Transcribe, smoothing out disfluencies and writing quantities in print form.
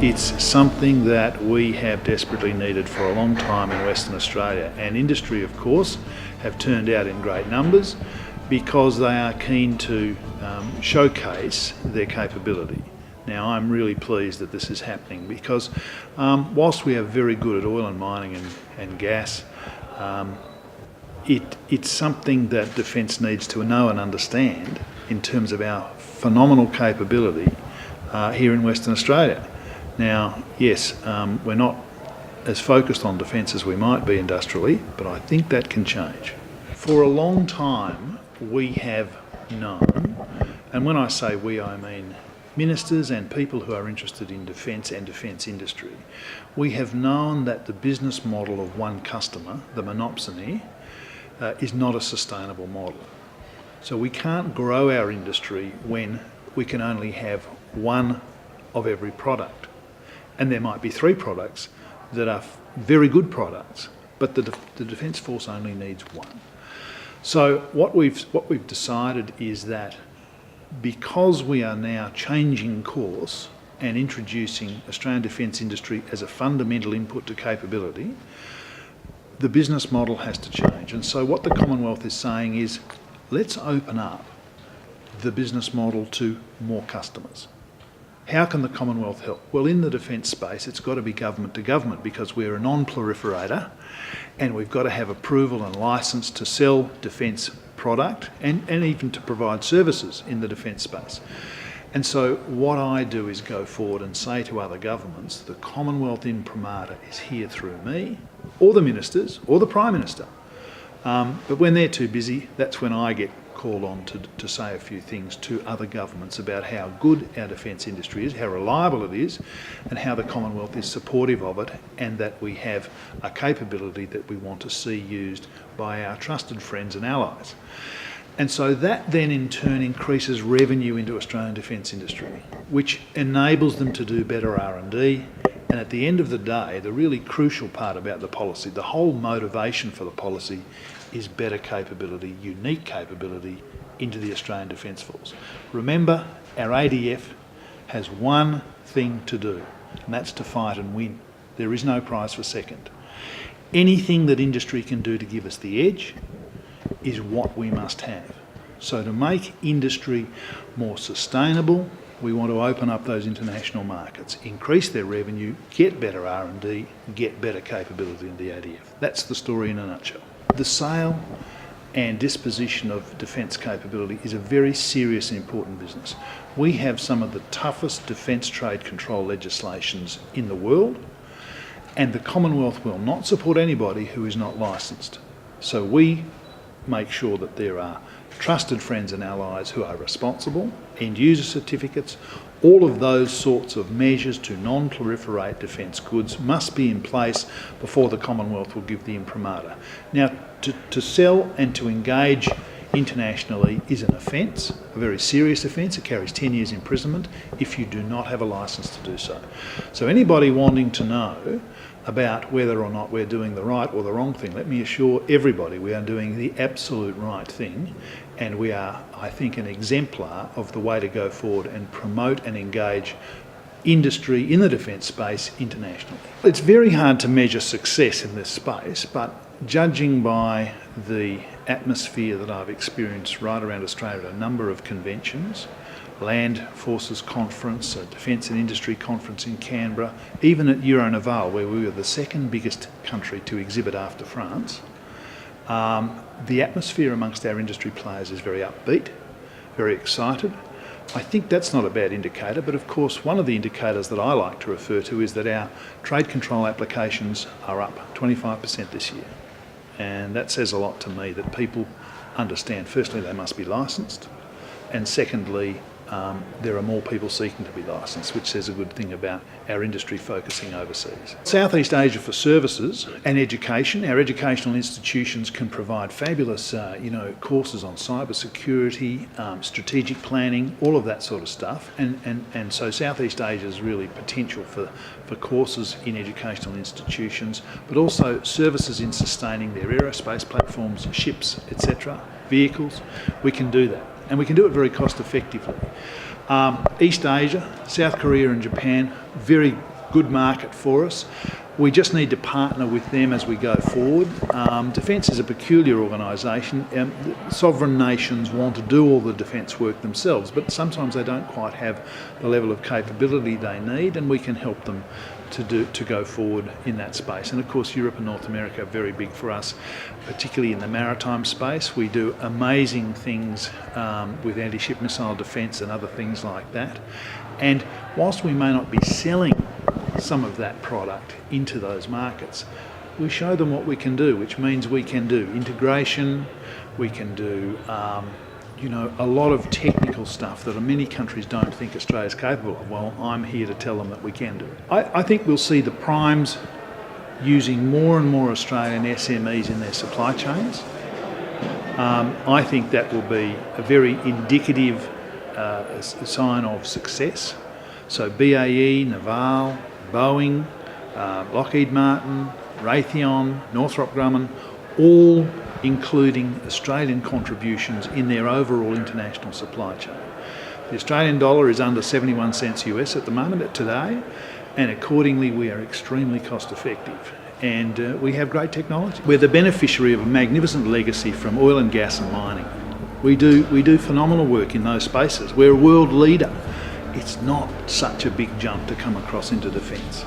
It's something that we have desperately needed for a long time in Western Australia, and industry, of course, have turned out in great numbers because they are keen to showcase their capability. Now, I'm really pleased that this is happening because whilst we are very good at oil and mining and gas, it's something that Defence needs to know and understand in terms of our phenomenal capability here in Western Australia. Now, yes, we're not as focused on defence as we might be industrially, but I think that can change. For a long time, we have known, and when I say we, I mean ministers and people who are interested in defence and defence industry, we have known that the business model of one customer, the monopsony, is not a sustainable model. So we can't grow our industry when we can only have one of every product. And there might be 3 products that are very good products, but the Defence Force only needs one. So what we've decided is that because we are now changing course and introducing Australian defence industry as a fundamental input to capability, the business model has to change. And so what the Commonwealth is saying is, let's open up the business model to more customers. How can the Commonwealth help? Well, in the defence space, it's got to be government to government because we're a non-proliferator and we've got to have approval and licence to sell defence product and even to provide services in the defence space. And so what I do is go forward and say to other governments, the Commonwealth imprimatur is here through me, or the ministers, or the Prime Minister. But when they're too busy, that's when I get called on to say a few things to other governments about how good our defence industry is, how reliable it is, and how the Commonwealth is supportive of it, and that we have a capability that we want to see used by our trusted friends and allies. And so that then in turn increases revenue into Australian defence industry, which enables them to do better R&D. And at the end of the day, the really crucial part about the policy, the whole motivation for the policy, is better capability, unique capability into the Australian Defence Force. Remember, our ADF has one thing to do, and that's to fight and win. There is no prize for second. Anything that industry can do to give us the edge is what we must have. So to make industry more sustainable, we want to open up those international markets, increase their revenue, get better R&D, get better capability in the ADF. That's the story in a nutshell. The sale and disposition of defence capability is a very serious and important business. We have some of the toughest defence trade control legislations in the world, and the Commonwealth will not support anybody who is not licensed. So we make sure that there are trusted friends and allies who are responsible, end user certificates, all of those sorts of measures to non-proliferate defence goods must be in place before the Commonwealth will give the imprimatur. Now, to sell and to engage internationally is an offence, a very serious offence. It carries 10 years imprisonment if you do not have a licence to do so. So anybody wanting to know about whether or not we're doing the right or the wrong thing, let me assure everybody we are doing the absolute right thing, and we are, I think, an exemplar of the way to go forward and promote and engage industry in the defence space internationally. It's very hard to measure success in this space, but judging by the atmosphere that I've experienced right around Australia at a number of conventions, Land Forces Conference, a Defence and Industry Conference in Canberra, even at Euro-Naval, where we were the second biggest country to exhibit after France, the atmosphere amongst our industry players is very upbeat, very excited. I think that's not a bad indicator, but of course one of the indicators that I like to refer to is that our trade control applications are up 25% this year. And that says a lot to me, that people understand, firstly, they must be licensed, and secondly, there are more people seeking to be licensed, which says a good thing about our industry focusing overseas. Southeast Asia for services and education. Our educational institutions can provide fabulous courses on cyber security, strategic planning, all of that sort of stuff. And so Southeast Asia is really potential for courses in educational institutions, but also services in sustaining their aerospace platforms, ships, etc., vehicles. We can do that. And we can do it very cost effectively. East Asia, South Korea and Japan, very good market for us. We just need to partner with them as we go forward. Defence is a peculiar organisation. Sovereign nations want to do all the defence work themselves, but sometimes they don't quite have the level of capability they need, and we can help them to go forward in that space. And of course Europe and North America are very big for us, particularly in the maritime space. We do amazing things with anti-ship missile defence and other things like that. And whilst we may not be selling some of that product into those markets, we show them what we can do, which means we can do integration, we can do a lot of technical stuff that many countries don't think Australia's capable of. Well, I'm here to tell them that we can do it. I think we'll see the primes using more and more Australian SMEs in their supply chains. I think that will be a very indicative sign of success. So BAE, Naval, Boeing, Lockheed Martin, Raytheon, Northrop Grumman, all including Australian contributions in their overall international supply chain. The Australian dollar is under 71 cents US at the moment, today, and accordingly we are extremely cost effective. And we have great technology. We're the beneficiary of a magnificent legacy from oil and gas and mining. We do phenomenal work in those spaces. We're a world leader. It's not such a big jump to come across into defence.